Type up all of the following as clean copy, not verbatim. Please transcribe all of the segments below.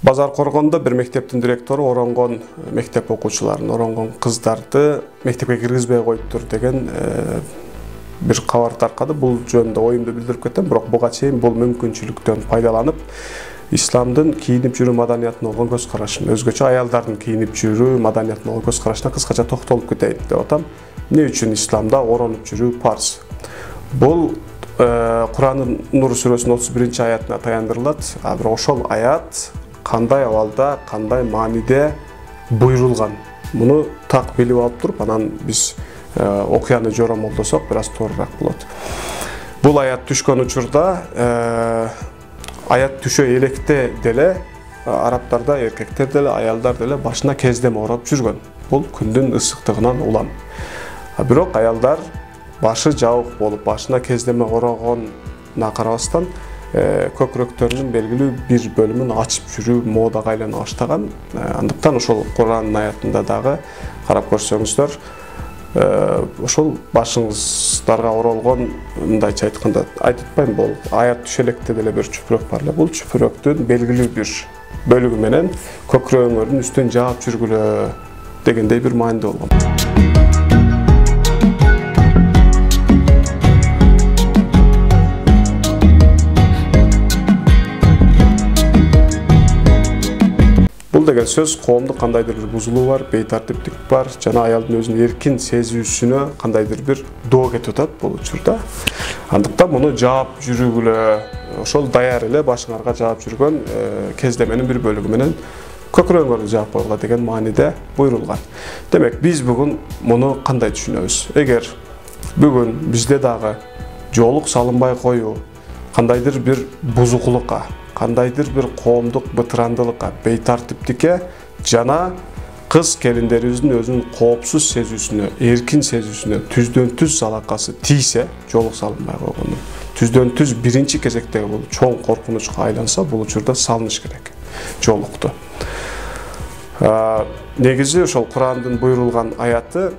Базар Коргондо bir мектептин директору оронгон мектеп окуучуларын, оронгон кыздарды мектепке киргизбей коюптур деген bir кабар таркады. Бул жөнүндө оюмду билдирип кетем, бирок буга чейин бул мүмкүнчүлүктөн пайдаланып, исламдын кийинип жүрүү маданиятына болгон көз карашын, өзгөчө аялдардын кийинип жүрүү маданиятына болгон көз карашына кыскача токтолуп кетейин деп атам. Эмне үчүн исламда оронуп жүрүү парз? Бул Куранын Нур сүрөсүнүн 31-аятына таяндырылат. Бирок ошол аят кандай абалда, кандай мааниде буйрулган? Муну так билип алып туруп, анан биз окуяны жоромолдосок бир аз туурураак болот. Бул аят түшкөн учурда аят түшө электе деле арабтарда эркектер деле, аялдар деле башына кездеме ороп жүргөн. Бул күндүн ысыктыгынан улам. Бирок аялдар башы жабык болуп, башына кездеме орогонуна карабастан көкүрөктөрүнүн белгилүү бир бөлүмүн ачып жүрүү модага айланып баштаган. Андыктан ошол Куранын аятында дагы карап көрсөңүздөр, ошол башыңыздарга оролгон, мындайча айтканда, айтпайм, бул аят түшелекте деле бир чүпүрөк бар эле. Бул чүпүрөктүн белгилүү бир бөлүгү менен көкүрөгүңөрдүн үстүн жаап жүргүлө дегендей бир мааниде болгон. Деген сөз коомдук кандайдыр бир бузулуу бар, бейтартиптик бар, жана аялдын өзүнүн эркин сезүүсүнө кандайдыр бир доо кетип атат бул учурда. Андыктан муну жаап жүрүгүлө, ошол даяр эле башыңарга жаап жүргөн кездеменин бир бөлүгү менен көкүрөгүңөрдү жаап койгула деген мааниде буйрулган. Демек, биз бүгүн муну кандай түшүнөбүз? Эгер бүгүн бизде дагы жоолук салынбай коюу, кандайдыр бир бузукулукка, кандайдыр бир коомдук бытырандылыкка, бейтартиптикке жана кыз келиндерибиздин өзүнүн коопсуз сезүүсүнө, эркин сезүүсүнө түздөн түз залакасы тийсе, жоолук салынбай койгону, түздөн түз биринчи кезектеги бул чоң коркунучка айланса, бул учурда салыныш керек жоолукту. Негизи ошол Курандын буйрулган аяты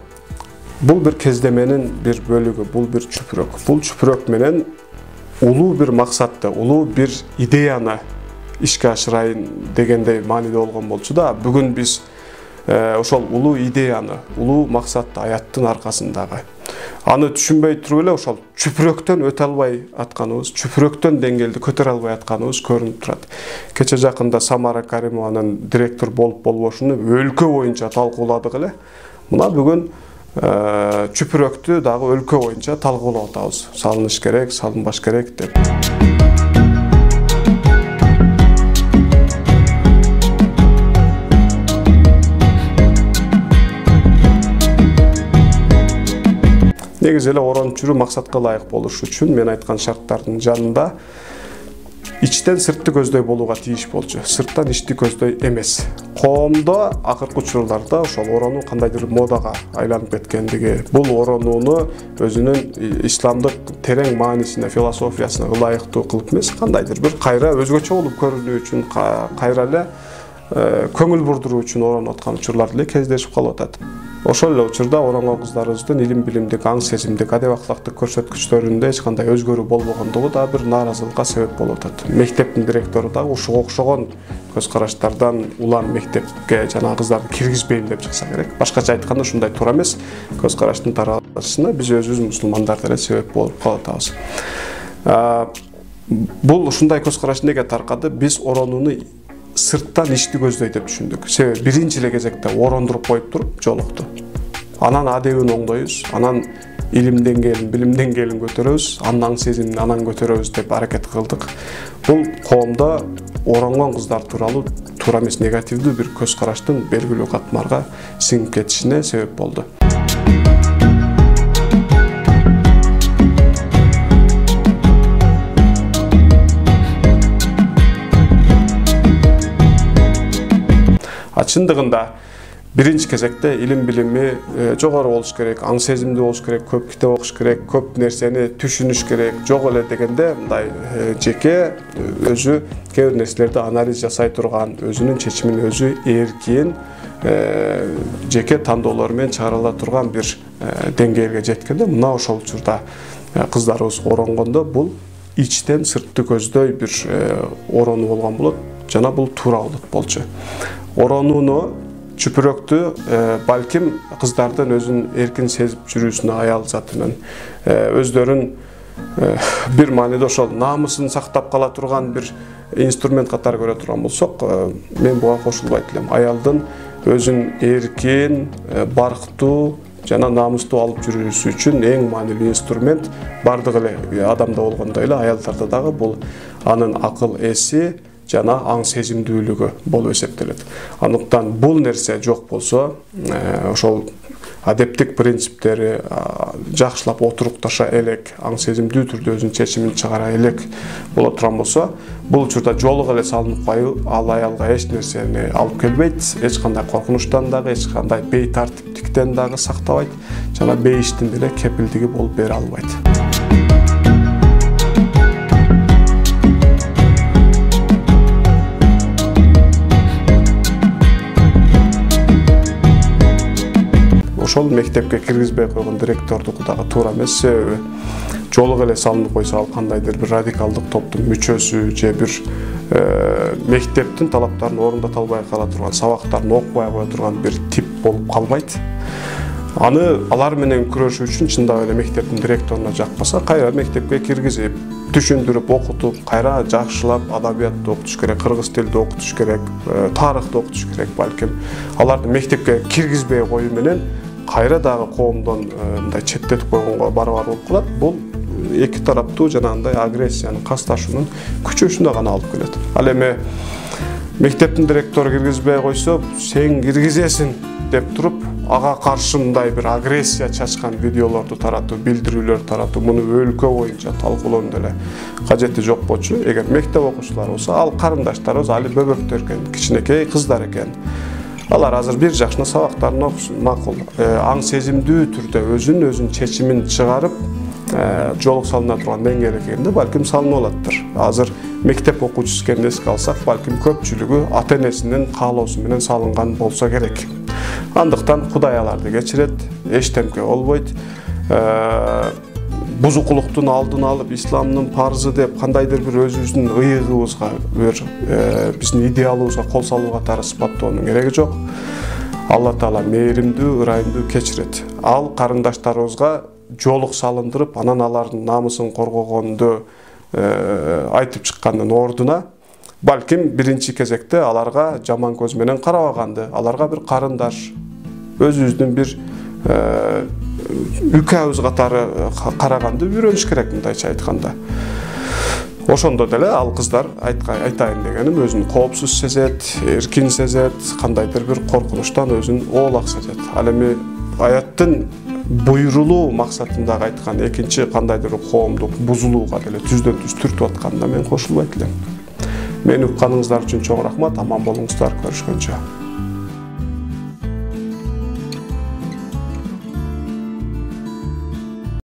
бул бир кездеменин бир бөлүгү, бул бир чүпүрөк. Бул чүпүрөк менен улуу бир максатты, улуу бир идеяны ишке ашырайын дегендей мааниде болгон болчу да, бүгүн биз ошол улуу идеяны, улуу максатты аяттын аркасындагы аны түшүнбөй туруп эле ошол чүпүрөктөн өтө албай атканыбыз, чүпүрөктөн деңгээлди көтөрө албай атканыбыз көрүнүп турат. Кече жакында Самара Каримованын директор болуп болбошуну өлкө боюнча талкууладык эле. Мына бүгүн чүпүрөктү дагы өлкө боюнча талкуулап атабыз. Салыныш керек, салынбаш керек деп. Негизи эле оронуп жүрүү максатка ылайык болуш үчүн мен айткан шарттардын жанында ичтен сыртты көздөй болууга тийиш болчу. Сырттан ичти көздөй эмес. Коомдо акыркы учурларда ошол оронуу кандайдыр модага айланып кеткендиги, бул оронууну өзүнүн исламдык терең маанисине, философиясына ылайыктуу кылып эмес, кандайдыр бир кайра өзгөчө болуп көрүнүү үчүн, кайра эле көңүл бурдуруу үчүн оронуп аткан учурлар деле кездешип калып атат. Ошол эле учурда оронгон кыздарыбыздын илим билимдик, аң сезимдик, адеп акылактык көрсөткүчтөрүндө эч кандай өзгөрүү болбогондугу да бир нааразылыкка себеп болуп атат. Мектептин директору дагы ушуга окшогон көз караштардан улам мектепке жана кыздарды киргизбейм деп чыкса керек. Башкача айтканда ушундай туура эмес. Көз караштын таралышына биз өзүбүз мусулмандар деле себеп болуп калып атабыз. Бул ушундай көз караш неге таркады? Биз оронууну сырттан ичти көздөй деп түшүндүк. Себеби биринчи эле кезекте орондуруп коюп туруп жоолукту. Анан адебин оңдойбуз, анан илим деңгээлин, билим деңгээлин көтөрөбүз, анан сезимин анан көтөрөбүз деп аракет кылдык. Бул коомдо оронгон кыздар тууралуу туура эмес, негативдүү бир көз караштын белгилүү катмарга сиңип кетишине себеп болду. Чындыгында биринчи кезекте илим билими жогору болуш керек, аң сезимдүү болуш керек, көп китеп окуш керек, көп нерсени түшүнүш керек. Жок эле дегенде мындай жеке өзү кээ бир нерселерди анализ жасай турган, өзүнүн чечимин өзү эркин жеке тандоолору менен чыгара ала турган бир деңгээлге жеткенде, мына ошол учурда кыздарыбыз оронгондо бул ичтен сыртты көздөй бир оронуу болгон болот. жана бул туура болот болчу. Оронууну, чүпүрөктү балким кыздардын өзүн эркин сезип жүрүүсүнө аял затынын өздөрүн бир мааниде ошол намысын сактап кала турган бир инструмент катары көрө турган болсок, мен буга кошулбайт элем. Аялдын өзүн эркин, барктуу жана намыстуу алып жүрүүсү үчүн эң маанилүү инструмент бардык эле адамда болгондой эле аялдарда дагы бул анын акыл эси жана аң сезимдүүлүгү болуп эсептелет. Андыктан бул нерсе жок болсо, ошол адептик принциптери жакшылап отурукташа элек, аң сезимдүү түрдө өзүнүн чечимин чыгара элек боло турган болсо, бул учурда жолуга эле салынып коюу ал аялга эч нерсени алып келбейт, эч кандай коркунучтан дагы, эч кандай бейтартиптиктен дагы сактабайт жана бейиштин деле кепилдиги болуп бере албайт. Ошол мектепке киргизбей койгон директордуку дагы туура эмес, себеби жолуга эле салынып койсо ал кандайдыр бир радикалдык топтун мүчөсү же бир мектептин талаптарын орундата албай кала турган, сабактарын окубай кое турган бир тип болуп калбайт. Аны алар менен күрөшүү үчүн чындап эле мектептин директоруна жакпаса, кайра мектепке киргизип, түшүндүрүп, окутуп, кайра жакшылап адабиятты окутуш керек, кыргыз тилди окутуш керек, тарыхты окутуш керек балким. Аларды мектепке киргизбей коюу менен кайра дагы коомдон мындай четтетип койгонго барабар болуп калат. Бул эки тараптуу жанагындай агрессиянын, касташуунун күчөшүнө гана алып келет. Ал эми мектептин директору киргизбей койсо, сен киргизесиң деп туруп, ага каршы мындай бир агрессия чачкан видеолорду таратуу, билдирүүлөр таратуу, муну өлкө боюнча талкуулоонун деле кажети жок болчу. Эгер мектеп окуучулары болсо, ал карындаштарыбыз али бөбөктөр экен, кичинекей кыздар экен. Алар азыр бир жакшына сабактарын окусун, макул. Аң сезимдүү түрдө өзүн чечимин чыгарып, жолук салына турган деңгээлге келгенде балким салынып алаттыр. Азыр мектеп окуучусу экенин эске алсак, балким көпчүлүгү ата-энесинин каалоосу менен салынган болсо керек. Андыктан Кудай аларды кечирет, эчтемке болбойт. Бузукулуктун алдын алып, исламдын парзы деп кандайдыр бир өзүбүздүн ыйыгыбызга, биздин идеалыбызга кол салуу катары сыпаттоонун кереги жок. Алла Таала мээримдүү, ырайымдуу кечирет. Ал карындаштарыбызга жолук салындырып, анан алардын намысын коргогонду айтып чыккандын ордуна, балким биринчи кезекте аларга жаман көз менен карабаганды, аларга бир карындаш, өзүбүздүн бир үкөбүз катары караганды үйрөнүш керек, мындайча айтканда. Ошондо деле ал кыздар айтайын дегеним өзүн коопсуз сезет, эркин сезет, кандайдыр бир коркунучтан өзүн оолак сезет. Ал эми аяттын буйрулуу максатындагы айткан экинчи кандайдыр коомдук бузулууга деле түздөн түз түртүп атканына мен кошулбайт элем. Мени укканыңыздар үчүн чоң рахмат, аман болуңуздар, көрүшкөнчө.